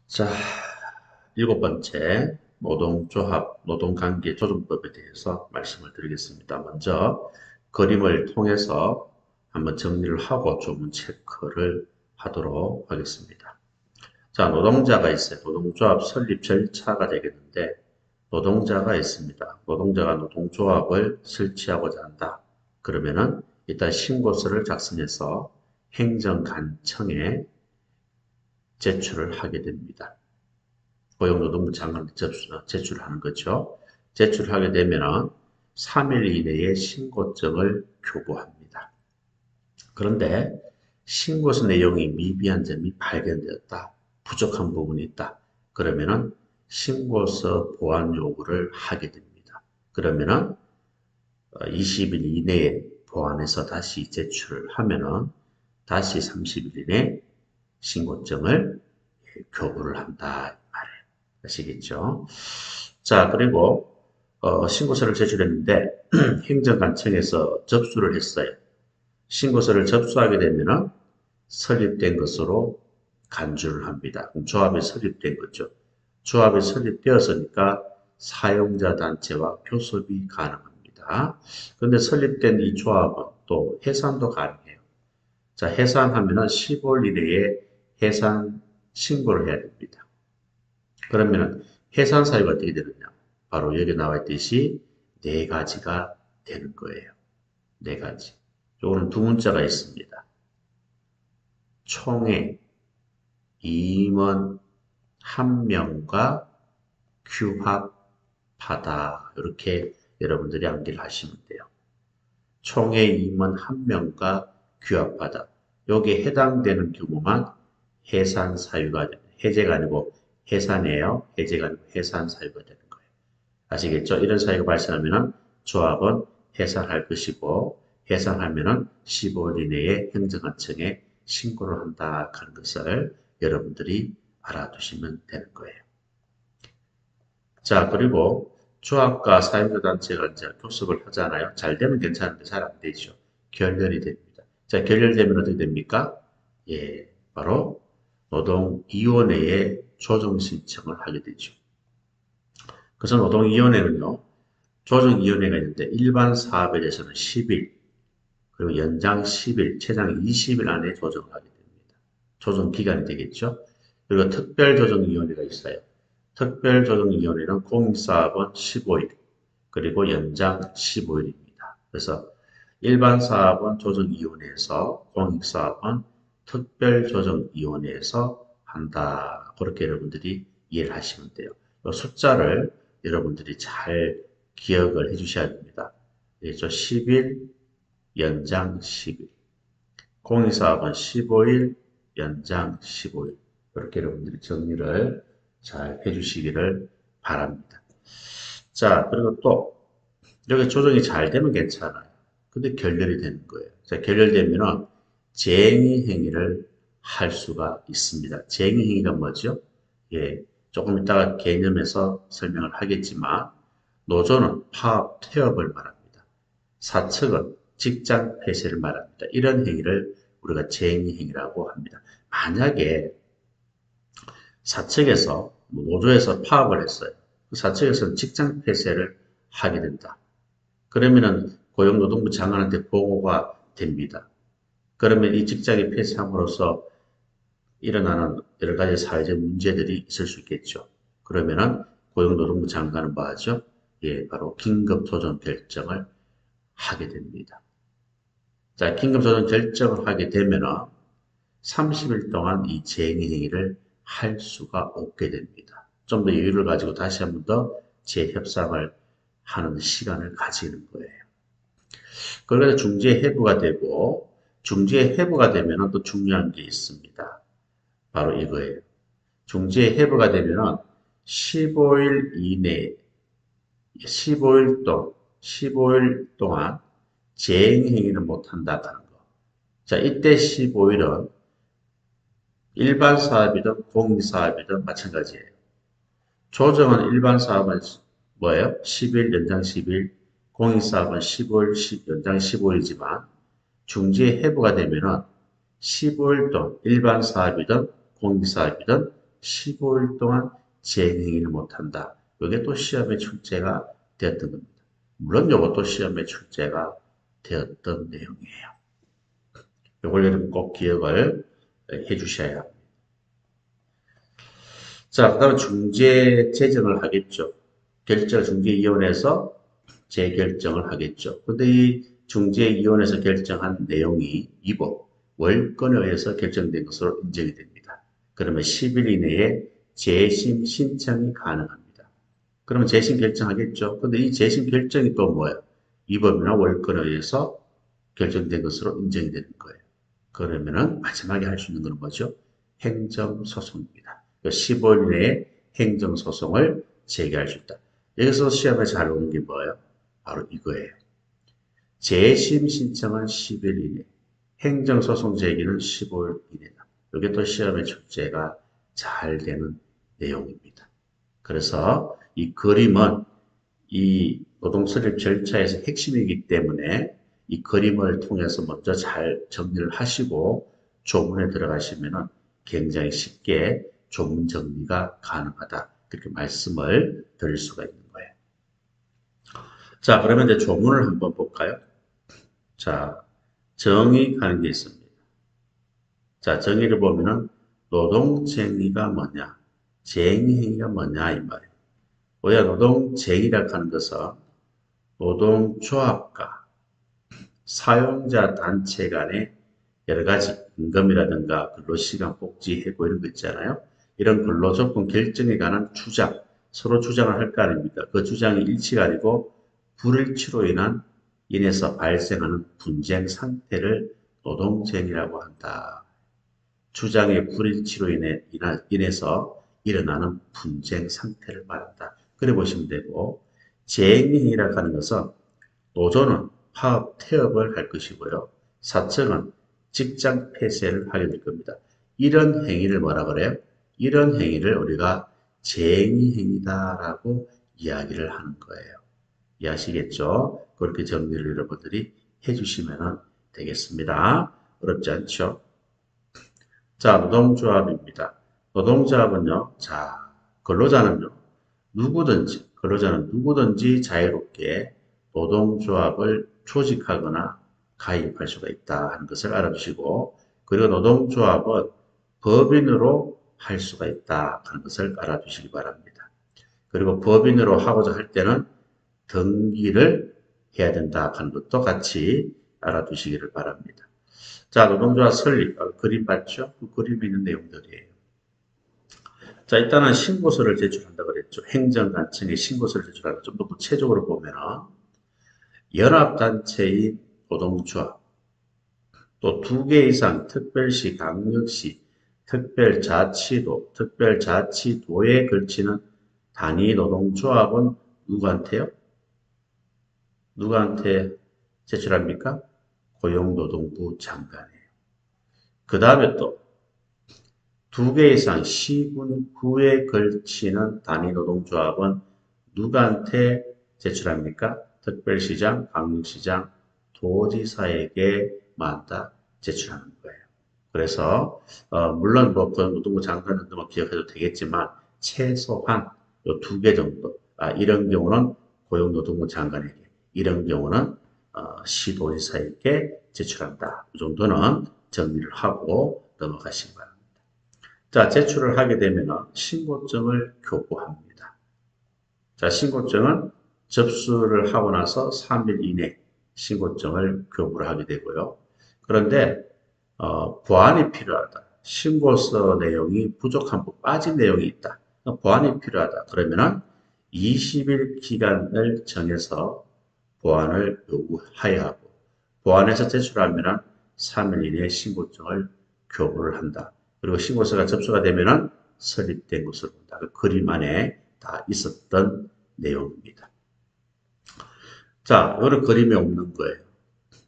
자, 일곱 번째 노동조합, 노동관계 조정법에 대해서 말씀을 드리겠습니다. 먼저 그림을 통해서 한번 정리를 하고 조문 체크를 하도록 하겠습니다. 자, 노동자가 있어요. 노동조합 설립 절차가 되겠는데 노동자가 있습니다. 노동자가 노동조합을 설치하고자 한다. 그러면은 일단 신고서를 작성해서 행정관청에 제출을 하게 됩니다. 고용노동부 장관한테 제출하는 거죠. 제출하게 되면 3일 이내에 신고증을 교부합니다. 그런데 신고서 내용이 미비한 점이 발견되었다. 부족한 부분이 있다. 그러면은 신고서 보완 요구를 하게 됩니다. 그러면은 20일 이내에 보완해서 다시 제출을 하면은 다시 30일 이내 신고증을 교부를 한다. 아시겠죠? 자, 그리고 신고서를 제출했는데 행정관청에서 접수를 했어요. 신고서를 접수하게 되면 설립된 것으로 간주를 합니다. 그럼 조합이 설립된 거죠. 조합이 설립되었으니까 사용자 단체와 교섭이 가능합니다. 그런데 설립된 이 조합은 또 해산도 가능해요. 자, 해산하면은 15일 이내에 해산 신고를 해야 됩니다. 그러면 해산 사유가 어떻게 되느냐? 바로 여기 나와 있듯이 네 가지가 되는 거예요. 네 가지. 요거는 두 문자가 있습니다. 총회, 임원 한 명과 규합하다. 이렇게 여러분들이 암기를 하시면 돼요. 총회 임원 한 명과 규합하다. 여기에 해당되는 규모만 해산 사유가 되는, 해제가 아니고 해산이에요. 해제가 아니고 해산 사유가 되는 거예요. 아시겠죠? 이런 사유가 발생하면 조합은 해산할 것이고 해산하면 15일 이내에 행정관청에 신고를 한다 하는 것을 여러분들이 알아두시면 되는 거예요. 자, 그리고 조합과 사회자단체가 이제 교섭을 하잖아요. 잘 되면 괜찮은데 잘 안 되죠. 결렬이 됩니다. 자, 결렬되면 어떻게 됩니까? 예, 바로 노동위원회에 조정 신청을 하게 되죠. 그래서 노동위원회는요, 조정위원회가 있는데 일반 사업에 대해서는 10일, 그리고 연장 10일, 최장 20일 안에 조정을 하게 됩니다. 조정 기간이 되겠죠. 그리고 특별조정위원회가 있어요. 특별조정위원회는 공익사업은 15일, 그리고 연장 15일입니다. 그래서 일반 사업은 조정위원회에서, 공익사업은 특별조정위원회에서 한다. 그렇게 여러분들이 이해를 하시면 돼요. 이 숫자를 여러분들이 잘 기억을 해 주셔야 됩니다. 그래서 10일, 연장 10일. 공익사업은 15일, 연장 15일. 이렇게 여러분들이 정리를 잘 해주시기를 바랍니다. 자, 그리고 또, 이렇게 조정이 잘 되면 괜찮아요. 근데 결렬이 되는 거예요. 자, 결렬되면은 쟁의 행위를 할 수가 있습니다. 쟁의 행위가 뭐죠? 예, 조금 이따가 개념에서 설명을 하겠지만, 노조는 파업, 태업을 말합니다. 사측은 직장 폐쇄를 말합니다. 이런 행위를 우리가 쟁의 행위라고 합니다. 만약에 사측에서 노조에서 파업을 했어요. 그 사측에서는 직장 폐쇄를 하게 된다. 그러면은 고용노동부 장관한테 보고가 됩니다. 그러면 이 직장이 폐쇄함으로써 일어나는 여러 가지 사회적 문제들이 있을 수 있겠죠. 그러면은 고용노동부 장관은 뭐 하죠? 예, 바로 긴급조정 결정을 하게 됩니다. 자, 긴급조정 결정을 하게 되면은 30일 동안 이 쟁의 행위를 할 수가 없게 됩니다. 좀 더 여유를 가지고 다시 한 번 더 재협상을 하는 시간을 가지는 거예요. 그래서 중재 회부가 되고 중재 회부가 되면 또 중요한 게 있습니다. 바로 이거예요. 중재 회부가 되면 15일 이내 15일 동 15일 동안 재행 행위를 못 한다는 거. 자, 이때 15일은 일반 사업이든 공익사업이든 마찬가지예요. 조정은 일반 사업은 뭐예요? 10일 연장 10일, 공익사업은 15일 연장 15일이지만 중지의 해부가 되면은 15일 동안 일반 사업이든 공익사업이든 15일 동안 재행행위를 못한다. 이게 또 시험에 출제가 되었던 겁니다. 물론 이것도 시험에 출제가 되었던 내용이에요. 이걸 여러분 꼭 기억을 해 주셔야 합니다. 자, 그 다음에 중재 재정을 하겠죠. 중재위원회에서 재결정을 하겠죠. 근데 이 중재위원회에서 결정한 내용이 위법, 월권에 의해서 결정된 것으로 인정이 됩니다. 그러면 10일 이내에 재심 신청이 가능합니다. 그러면 재심 결정하겠죠. 근데 이 재심 결정이 또 뭐예요? 위법이나 월권에 의해서 결정된 것으로 인정이 되는 거예요. 그러면은 마지막에 할 수 있는 건 뭐죠? 행정소송입니다. 15일 내에 행정소송을 제기할 수 있다. 여기서 시험에 잘 오는 게 뭐예요? 바로 이거예요. 재심 신청은 10일 이내, 행정소송 제기는 15일 이내다. 이게 또 시험에 출제가 잘 되는 내용입니다. 그래서 이 그림은 이 노동수립 절차에서 핵심이기 때문에 이 그림을 통해서 먼저 잘 정리를 하시고 조문에 들어가시면 굉장히 쉽게 조문 정리가 가능하다. 그렇게 말씀을 드릴 수가 있는 거예요. 자, 그러면 이제 조문을 한번 볼까요? 자, 정의하는 게 있습니다. 자, 정의를 보면은 노동쟁의가 뭐냐, 쟁의행위가 뭐냐 이 말이에요. 우리가 노동쟁의라고 하는 것은 노동조합과 사용자 단체 간의 여러 가지 임금이라든가 근로시간, 복지, 해고 이런 거 있잖아요. 이런 근로조건 결정에 관한 주장, 서로 주장을 할 거 아닙니까? 그 주장이 일치가 아니고 불일치로 인해서 발생하는 분쟁 상태를 노동쟁의라고 한다. 주장의 불일치로 인해서 일어나는 분쟁 상태를 말한다. 그래 보시면 되고, 재행행위라고 하는 것은 노조는 파업, 태업을 할 것이고요. 사측은 직장 폐쇄를 하게 될 겁니다. 이런 행위를 뭐라 그래요? 이런 행위를 우리가 재행위행위다라고 이야기를 하는 거예요. 이해하시겠죠? 그렇게 정리를 여러분들이 해주시면 되겠습니다. 어렵지 않죠? 자, 노동조합입니다. 노동조합은요, 자, 근로자는 누구든지 자유롭게 노동조합을 조직하거나 가입할 수가 있다 하는 것을 알아두시고, 그리고 노동조합은 법인으로 할 수가 있다 하는 것을 알아두시기 바랍니다. 그리고 법인으로 하고자 할 때는 등기를 해야 된다 하는 것도 같이 알아두시기를 바랍니다. 자, 노동조합 설립, 그림 봤죠? 그 그림에 있는 내용들이에요. 자, 일단은 신고서를 제출한다고 그랬죠. 행정단체에 신고서를 제출하고 좀 더 구체적으로 보면은 연합단체인 노동조합, 또 2개 이상 특별시, 강력시, 특별자치도, 특별자치도에 걸치는 단위 노동조합은 누구한테요? 누구한테 제출합니까? 고용노동부 장관이에요. 그 다음에 또 2개 이상 시군구에 걸치는 단위노동조합은 누구한테 제출합니까? 특별시장, 강력시장, 도지사에게만 다 제출하는 거예요. 그래서 물론 뭐 노동부 장관은 뭐 기억해도 되겠지만 최소한 요 2개 정도 이런 경우는 고용노동부 장관에게 이런 경우는 시도지사에게 제출한다. 이 정도는 정리를 하고 넘어가시기 바랍니다. 자, 제출을 하게 되면 신고증을 교부합니다. 자, 신고증은 접수를 하고 나서 3일 이내 신고증을 교부를 하게 되고요. 그런데 보완이 필요하다. 신고서 내용이 부족한 부분, 빠진 내용이 있다. 보완이 필요하다. 그러면은 20일 기간을 정해서 보완을 요구하여야 하고, 보완해서 제출하면 3일 이내에 신고증을 교부를 한다. 그리고 신고서가 접수가 되면은 설립된 것으로 본다. 그 그림 안에 다 있었던 내용입니다. 자, 이거는 그림에 없는 거예요.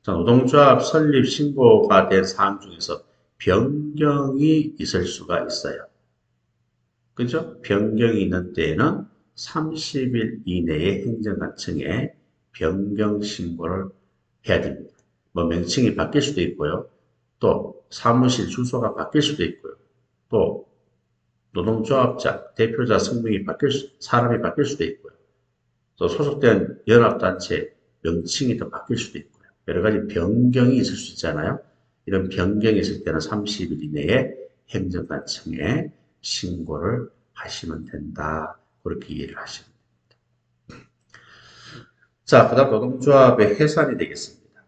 자, 노동조합 설립 신고가 된 사항 중에서 변경이 있을 수가 있어요. 그죠? 변경이 있는 때에는 30일 이내에 행정관청에 변경 신고를 해야 됩니다. 뭐 명칭이 바뀔 수도 있고요. 또 사무실 주소가 바뀔 수도 있고요. 또 노동조합장, 대표자 성명이 사람이 바뀔 수도 있고요. 또 소속된 연합단체 명칭이 더 바뀔 수도 있고요. 여러 가지 변경이 있을 수 있잖아요. 이런 변경이 있을 때는 30일 이내에 행정관청에 신고를 하시면 된다. 그렇게 이해를 하시면 됩니다. 자, 그 다음 노동조합의 해산이 되겠습니다.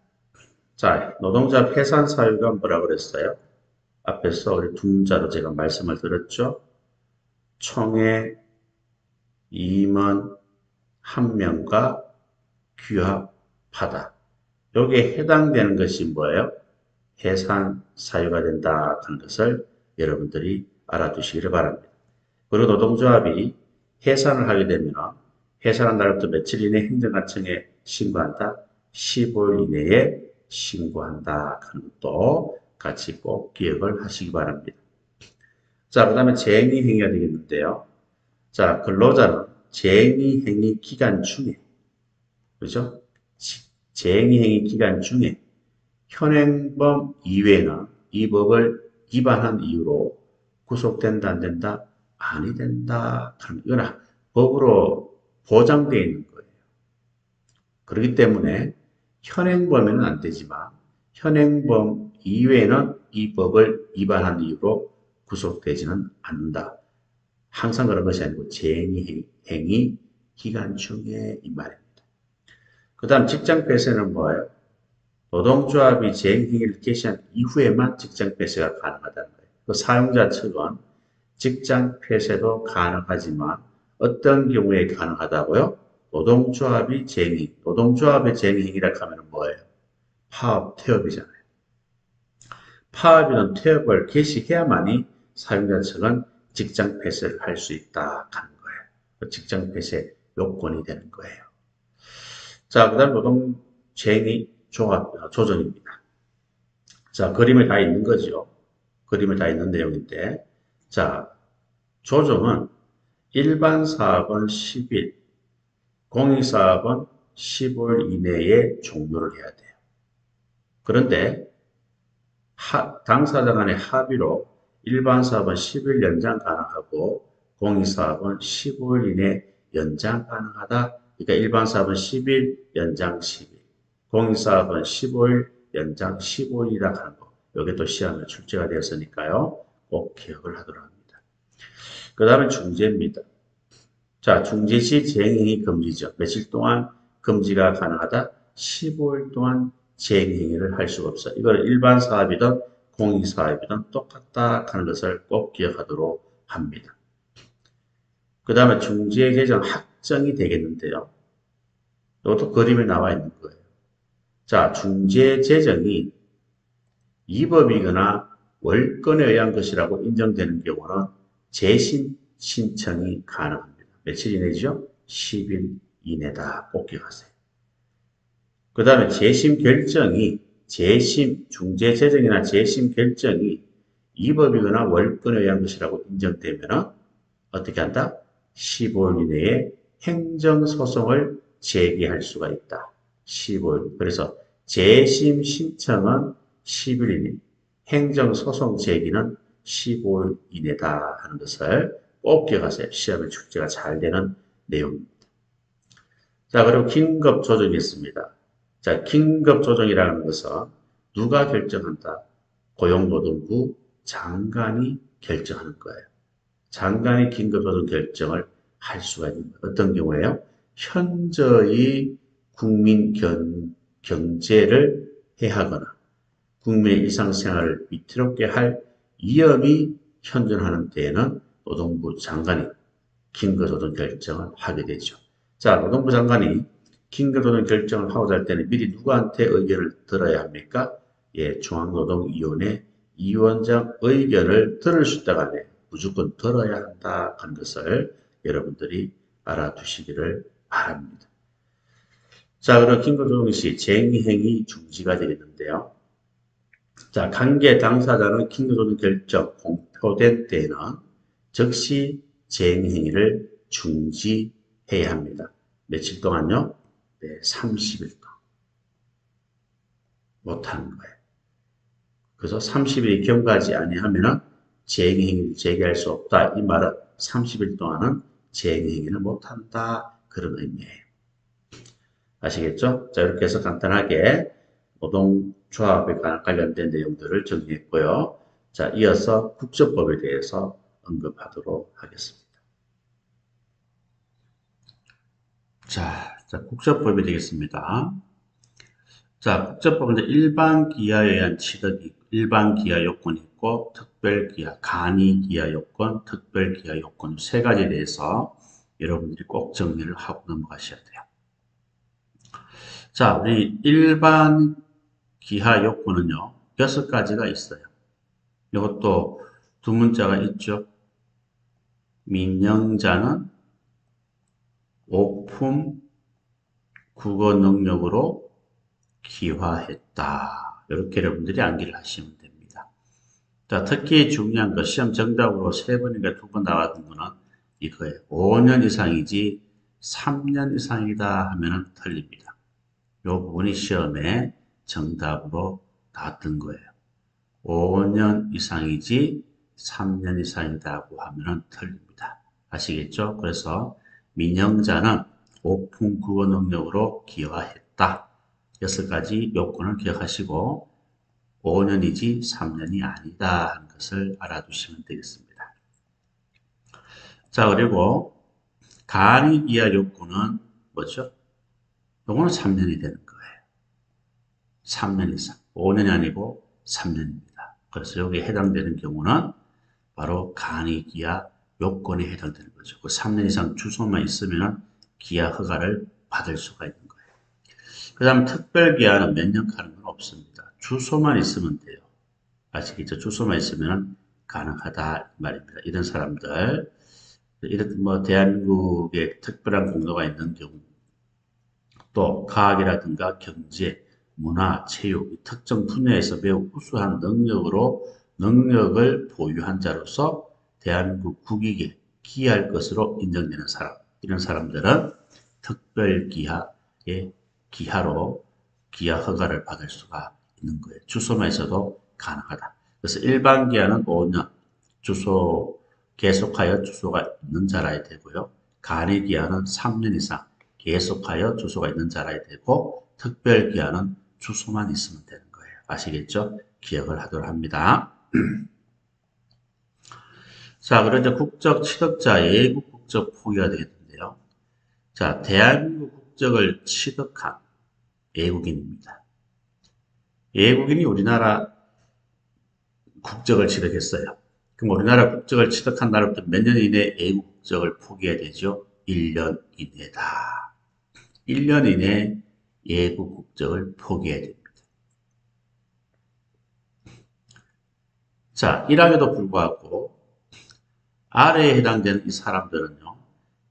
자, 노동조합 해산 사유가 뭐라 그랬어요? 앞에서 우리 두 문자로 제가 말씀을 드렸죠. 총회 임원 한 명과 규합하다. 여기에 해당되는 것이 뭐예요? 해산 사유가 된다 하는 것을 여러분들이 알아두시기를 바랍니다. 그리고 노동조합이 해산을 하게 되면 해산한 날부터 며칠 이내 행정관청에 신고한다. 15일 이내에 신고한다 하는 것도 같이 꼭 기억을 하시기 바랍니다. 자, 그 다음에 쟁의행위가 되겠는데요. 자, 근로자는 쟁의행위 기간 중에, 그죠? 쟁의행위 기간 중에 현행범 이외에는 이 법을 위반한 이유로 구속된다, 안 된다? 아니 된다. 이거나 법으로 보장되어 있는 거예요. 그렇기 때문에 현행범에는 안 되지만 현행범 이외에는 이 법을 위반한 이유로 구속되지는 않는다. 항상 그런 것이 아니고 쟁의행위 기간 중에 이 말입니다. 그 다음 직장 폐쇄는 뭐예요? 노동조합이 쟁의행위를 개시한 이후에만 직장 폐쇄가 가능하다는 거예요. 그 사용자 측은 직장 폐쇄도 가능하지만 어떤 경우에 가능하다고요? 노동조합의 쟁의행위라 하면 뭐예요? 파업, 태업이잖아요. 파업이든 태업을 개시해야만이 사용자 측은 직장 폐쇄를 할 수 있다 하는 거예요. 그 직장 폐쇄 요건이 되는 거예요. 자, 그 다음 노동쟁의 조정입니다. 자, 그림에 다 있는 거죠. 그림에 다 있는 내용인데, 자, 조정은 일반 사업은 10일, 공익사업은 15일 이내에 종료를 해야 돼요. 그런데 당사자 간의 합의로 일반 사업은 10일 연장 가능하고 공익사업은 15일 이내 연장 가능하다. 그러니까 일반 사업은 10일 연장 10일, 공익사업은 15일 연장 15일이라 하는 거. 이게 또 시험에 출제가 되었으니까요. 꼭 기억을 하도록 합니다. 그 다음에 중재입니다. 자, 중재 시 쟁행위 금지죠. 며칠 동안 금지가 가능하다? 15일 동안 쟁행위를 할 수가 없어. 이걸 일반 사업이든 공익사업이든 똑같다 하는 것을 꼭 기억하도록 합니다. 그 다음에 중재 개정 확정이 되겠는데요. 이것도 그림에 나와 있는 거예요. 자, 중재 제정이 위법이거나 월권에 의한 것이라고 인정되는 경우는 재심 신청이 가능합니다. 며칠 이내죠? 10일 이내다. 꼭 기억하세요. 그 다음에 중재 제정이나 재심 결정이 위법이거나 월권에 의한 것이라고 인정되면 어떻게 한다? 15일 이내에 행정소송을 제기할 수가 있다. 15일. 그래서 재심 신청은 10일 이내, 행정소송 제기는 15일 이내다 하는 것을 꼭 기억하세요. 시험에 출제가 잘 되는 내용입니다. 자, 그리고 긴급 조정이 있습니다. 자, 긴급 조정이라는 것은 누가 결정한다? 고용노동부 장관이 결정하는 거예요. 장관이 긴급 조정 결정을 할 수가 있는 거예요. 어떤 경우에요? 현저히 국민 경제를 해하거나 국민의 일상생활을 위태롭게 할 위험이 현존하는 때에는 노동부 장관이 긴급조정 결정을 하게 되죠. 자, 노동부 장관이 긴급조정 결정을 하고자 할 때는 미리 누구한테 의견을 들어야 합니까? 예, 중앙노동위원회 위원장 의견을 들을 수 있다고 하네요. 무조건 들어야 한다 하는 것을 여러분들이 알아두시기를 바랍니다. 자, 그럼 긴급조정 시 쟁의행위 중지가 되겠는데요. 자, 관계 당사자는 긴급조정 결정 공표된 때에는 즉시 쟁의행위를 중지해야 합니다. 며칠 동안요? 네, 30일 동안. 못하는 거예요. 그래서 30일이 경과하지 아니하면 재행행위를 제기할 수 없다. 이 말은 30일 동안은 재행행위를 못한다. 그런 의미예요. 아시겠죠? 자, 이렇게 해서 간단하게 노동조합에 관련된 내용들을 정리했고요. 자, 이어서 국제법에 대해서 언급하도록 하겠습니다. 자, 국제법이 되겠습니다. 자, 국제법은 일반 기하에 의한 취득이 일반 기하 요건이 있고 특별 기하, 간이 기하 요건, 특별 기하 요건 세 가지에 대해서 여러분들이 꼭 정리를 하고 넘어가셔야 돼요. 자, 우리 일반 기하 요건은요, 6가지가 있어요. 이것도 두 문자가 있죠. 민영자는 오품 국어 능력으로 기화했다. 이렇게 여러분들이 암기를 하시면 됩니다. 자, 특히 중요한 거 시험 정답으로 3번인가 2번 나왔던 거는 이거예요. 5년 이상이지 3년 이상이다 하면은 틀립니다. 이 부분이 시험에 정답으로 나왔던 거예요. 5년 이상이지 3년 이상이다고 하면은 틀립니다. 아시겠죠? 그래서 민영자는 오픈 국어 능력으로 기여했다. 6가지 요건을 기억하시고 5년이지 3년이 아니다 하는 것을 알아두시면 되겠습니다. 자, 그리고 간이 기하 요건은 뭐죠? 요거는 3년이 되는 거예요. 3년 이상. 5년이 아니고 3년입니다. 그래서 여기에 해당되는 경우는 바로 간이 기하 요건에 해당되는 거죠. 그 3년 이상 주소만 있으면 기하 허가를 받을 수가 있는 거예요. 그 다음 특별 기하는 몇 년 가는 건 없습니다. 주소만 있으면 돼요. 아시겠죠? 주소만 있으면 가능하다 말입니다. 이런 사람들, 이런 뭐 대한민국에 특별한 공로가 있는 경우, 또 과학이라든가 경제, 문화, 체육, 특정 분야에서 매우 우수한 능력을 보유한 자로서 대한민국 국익에 기여할 것으로 인정되는 사람, 이런 사람들은 특별기하의 기하로 기하 허가를 받을 수가 있는 거예요. 주소만 있어도 가능하다. 그래서 일반 기하는 5년, 계속하여 주소가 있는 자라야 되고요. 간이 기하는 3년 이상 계속하여 주소가 있는 자라야 되고, 특별 기하는 주소만 있으면 되는 거예요. 아시겠죠? 기억을 하도록 합니다. 자, 그럼 이제 국적 취득자 외국 국적 포기가 되겠는데요. 자, 대한민국 국적을 취득한 외국인입니다. 외국인이 우리나라 국적을 취득했어요. 그럼 우리나라 국적을 취득한 날부터 몇 년 이내에 외국 국적을 포기해야 되죠? 1년 이내다. 1년 이내에 외국 국적을 포기해야 됩니다. 자, 이함에도 불구하고 아래에 해당되는 이 사람들은요,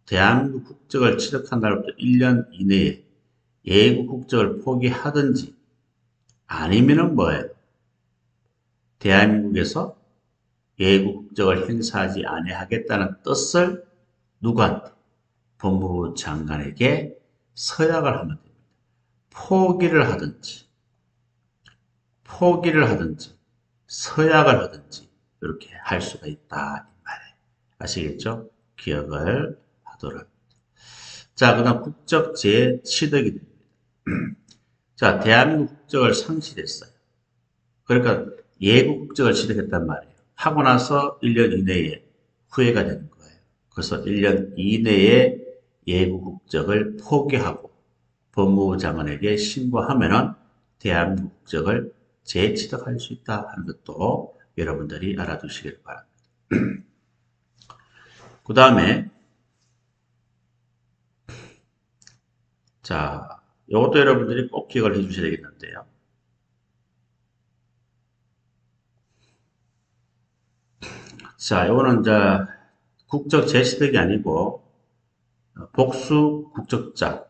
대한민국 국적을 취득한 날부터 1년 이내에 외국 국적을 포기하든지 아니면은 뭐예요? 대한민국에서 외국 국적을 행사하지 아니하겠다는 뜻을 누구한테? 법무부 장관에게 서약을 하면 됩니다. 포기를 하든지 서약을 하든지 이렇게 할 수가 있다 이 말이에요. 아시겠죠? 기억을 하도록 합니다. 자, 그 다음 국적 재취득이 됩니다. 자, 대한민국 국적을 상실했어요. 그러니까 예국 국적을 취득했단 말이에요. 하고 나서 1년 이내에 후회가 되는 거예요. 그래서 1년 이내에 예국 국적을 포기하고 법무부 장관에게 신고하면은 대한민국 국적을 재취득할 수 있다 하는 것도 여러분들이 알아두시길 바랍니다. 그 다음에 자, 이것도 여러분들이 꼭 기억을 해 주셔야 되겠는데요. 자, 이거는 이제 국적 재취득이 아니고 복수 국적자,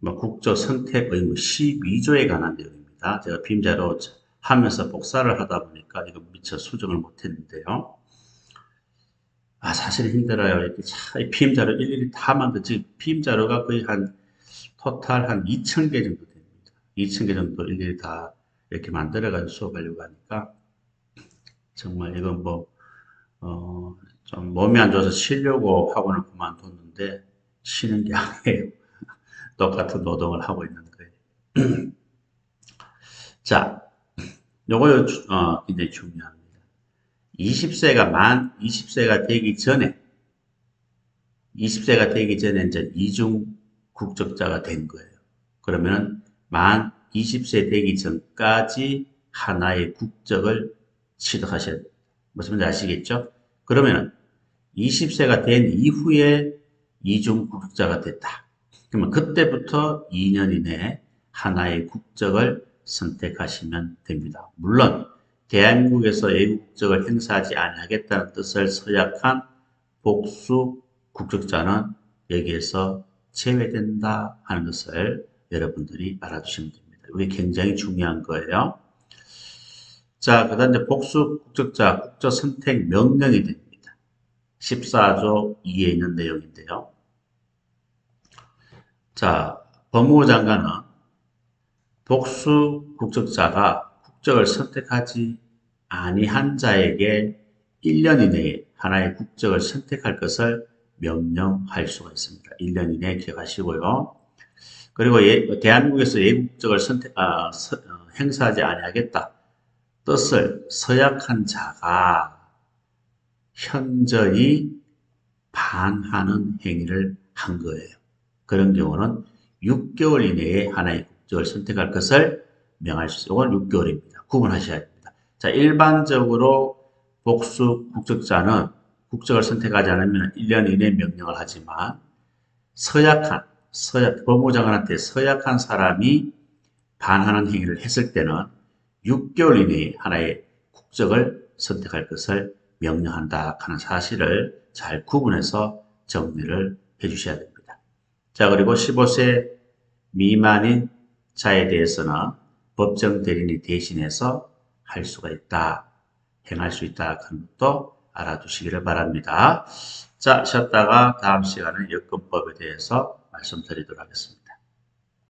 국적 선택 의무 12조에 관한 내용입니다. 제가 빔자로 하면서 복사를 하다 보니까 이거 미처 수정을 못했는데요. 사실 힘들어요. 이렇게 빔자로 일일이 다 만들지, 빔자로가 거의 토탈 한 2,000개 정도 됩니다. 2,000개 정도 일일이 다 이렇게 만들어가지고 수업하려고 하니까 정말 이건 좀 몸이 안 좋아서 쉬려고 학원을 그만뒀는데 쉬는 게 아니에요. 똑같은 노동을 하고 있는 거예요. 자, 요거 굉장히 중요합니다. 20세가 되기 전에 20세가 되기 전에 이제 이중 국적자가 된 거예요. 그러면 만 20세 되기 전까지 하나의 국적을 취득하셔야 됩니다. 무슨 말인지 아시겠죠? 그러면 20세가 된 이후에 이중 국적자가 됐다. 그러면 그때부터 2년 이내에 하나의 국적을 선택하시면 됩니다. 물론 대한민국에서 외국 국적을 행사하지 아니하겠다는 뜻을 서약한 복수 국적자는 여기에서 제외된다 하는 것을 여러분들이 알아두시면 됩니다. 이게 굉장히 중요한 거예요. 자, 그 다음에 복수 국적자 국적 선택 명령이 됩니다. 14조 2에 있는 내용인데요. 자, 법무부 장관은 복수 국적자가 국적을 선택하지 아니한 자에게 1년 이내에 하나의 국적을 선택할 것을 명령할 수가 있습니다. 1년 이내에 기억하시고요. 그리고 대한민국에서 예국적을 행사하지 아니하겠다 뜻을 서약한 자가 현저히 반하는 행위를 한 거예요. 그런 경우는 6개월 이내에 하나의 국적을 선택할 것을 명할 수 있어요. 이건 6개월입니다. 구분하셔야 됩니다. 자, 일반적으로 복수 국적자는 국적을 선택하지 않으면 1년 이내에 명령을 하지만 법무부 장관한테 서약한 사람이 반하는 행위를 했을 때는 6개월 이내에 하나의 국적을 선택할 것을 명령한다 하는 사실을 잘 구분해서 정리를 해 주셔야 됩니다. 자, 그리고 15세 미만인 자에 대해서는 법정 대리인이 대신해서 할 수가 있다, 행할 수 있다 하는 것도 알아두시기를 바랍니다. 자, 쉬었다가 다음 시간에 여권법에 대해서 말씀드리도록 하겠습니다.